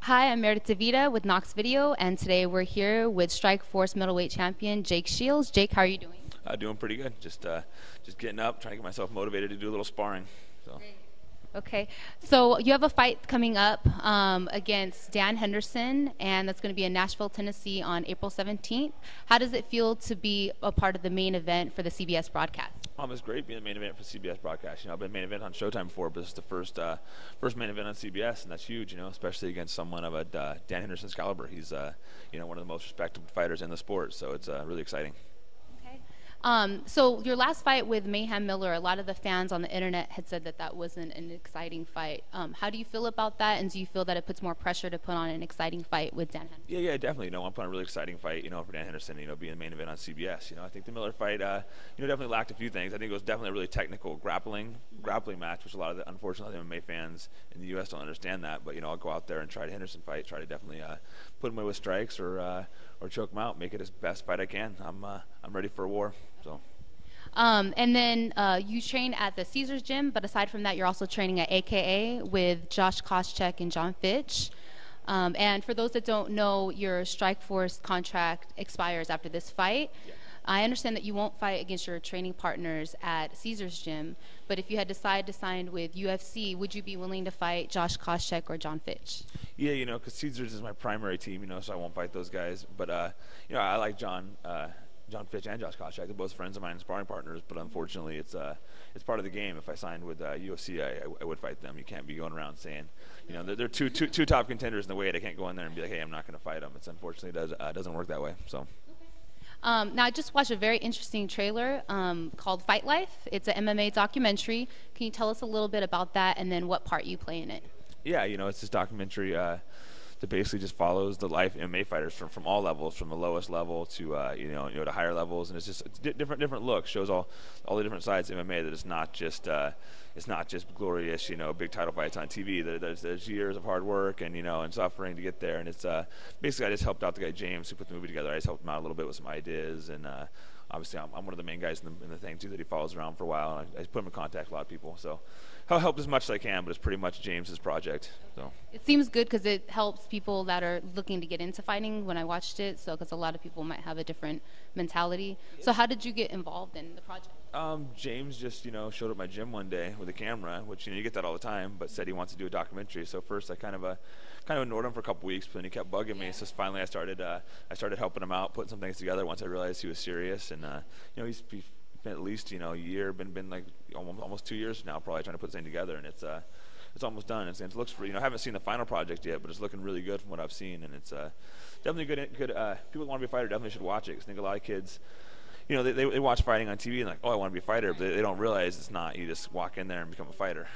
Hi, I'm Meredith DeVita with KNOXX Video, and today we're here with Strikeforce middleweight champion Jake Shields. Jake, how are you doing? Doing pretty good. Just getting up, trying to get myself motivated to do a little sparring. So. Okay, so you have a fight coming up against Dan Henderson, and that's going to be in Nashville, Tennessee on April 17th. How does it feel to be a part of the main event for the CBS broadcast? It's great being the main event for CBS broadcast. You know, I've been main event on Showtime before, but this is the first main event on CBS, and that's huge. You know, especially against someone of a Dan Henderson's caliber. He's one of the most respected fighters in the sport, so it's really exciting. So your last fight with Mayhem Miller, a lot of the fans on the internet had said that that wasn't an exciting fight. How do you feel about that, and do you feel that it puts more pressure to put on an exciting fight with Dan Henderson? Yeah, definitely. You know, I'm putting a really exciting fight, for Dan Henderson, being the main event on CBS. I think the Miller fight, definitely lacked a few things. I think it was definitely a really technical grappling match, which a lot of the, unfortunately, MMA fans in the U.S. don't understand that. But, I'll go out there and try the Henderson fight, try to definitely put him away with strikes or choke him out, make it his best fight I can. I'm ready for a war. So. And then you train at the Caesars Gym, but aside from that, you're also training at AKA with Josh Koscheck and John Fitch. And for those that don't know, your Strikeforce contract expires after this fight. Yeah. I understand that you won't fight against your training partners at Caesars Gym, but if you had decided to sign with UFC, would you be willing to fight Josh Koscheck or John Fitch? Yeah, because Caesars is my primary team, so I won't fight those guys. But, I like John Fitch and Josh Koscheck. They're both friends of mine and sparring partners, but unfortunately it's part of the game. If I signed with UFC, I would fight them. You can't be going around saying, they're two top contenders in the weight. I can't go in there and be like, hey, I'm not going to fight them. It's unfortunately doesn't work that way. So. Now, I just watched a very interesting trailer called Fight Life. It's an MMA documentary. Can you tell us a little bit about that and then what part you play in it? Yeah, it's this documentary that basically just follows the life of MMA fighters from all levels, from the lowest level to to higher levels, and it's different looks. Shows all the different sides of MMA. That it's not just glorious, big title fights on TV. There's years of hard work and suffering to get there. And it's basically I just helped out the guy James who put the movie together. I just helped him out a little bit with some ideas, and obviously I'm one of the main guys in the thing too that he follows around for a while. And I put him in contact with a lot of people, so I'll help as much as I can. But it's pretty much James's project. So it seems good because it helps people that are looking to get into fighting. When I watched it, so because a lot of people might have a different mentality. So how did you get involved in the project? James just showed up at my gym one day with a camera, which you get that all the time, but said he wants to do a documentary. So first I kind of ignored him for a couple weeks, but then he kept bugging me. So finally I started helping him out, putting some things together once I realized he was serious. And he's been at least a year, been like almost 2 years now, probably trying to put this thing together, and it's almost done. It looks for I haven't seen the final project yet, but it's looking really good from what I've seen, and it's definitely good. People that want to be a fighter definitely should watch it. 'Cause I think a lot of kids, they watch fighting on TV and like, oh, I want to be a fighter, but they don't realize it's not. You just walk in there and become a fighter.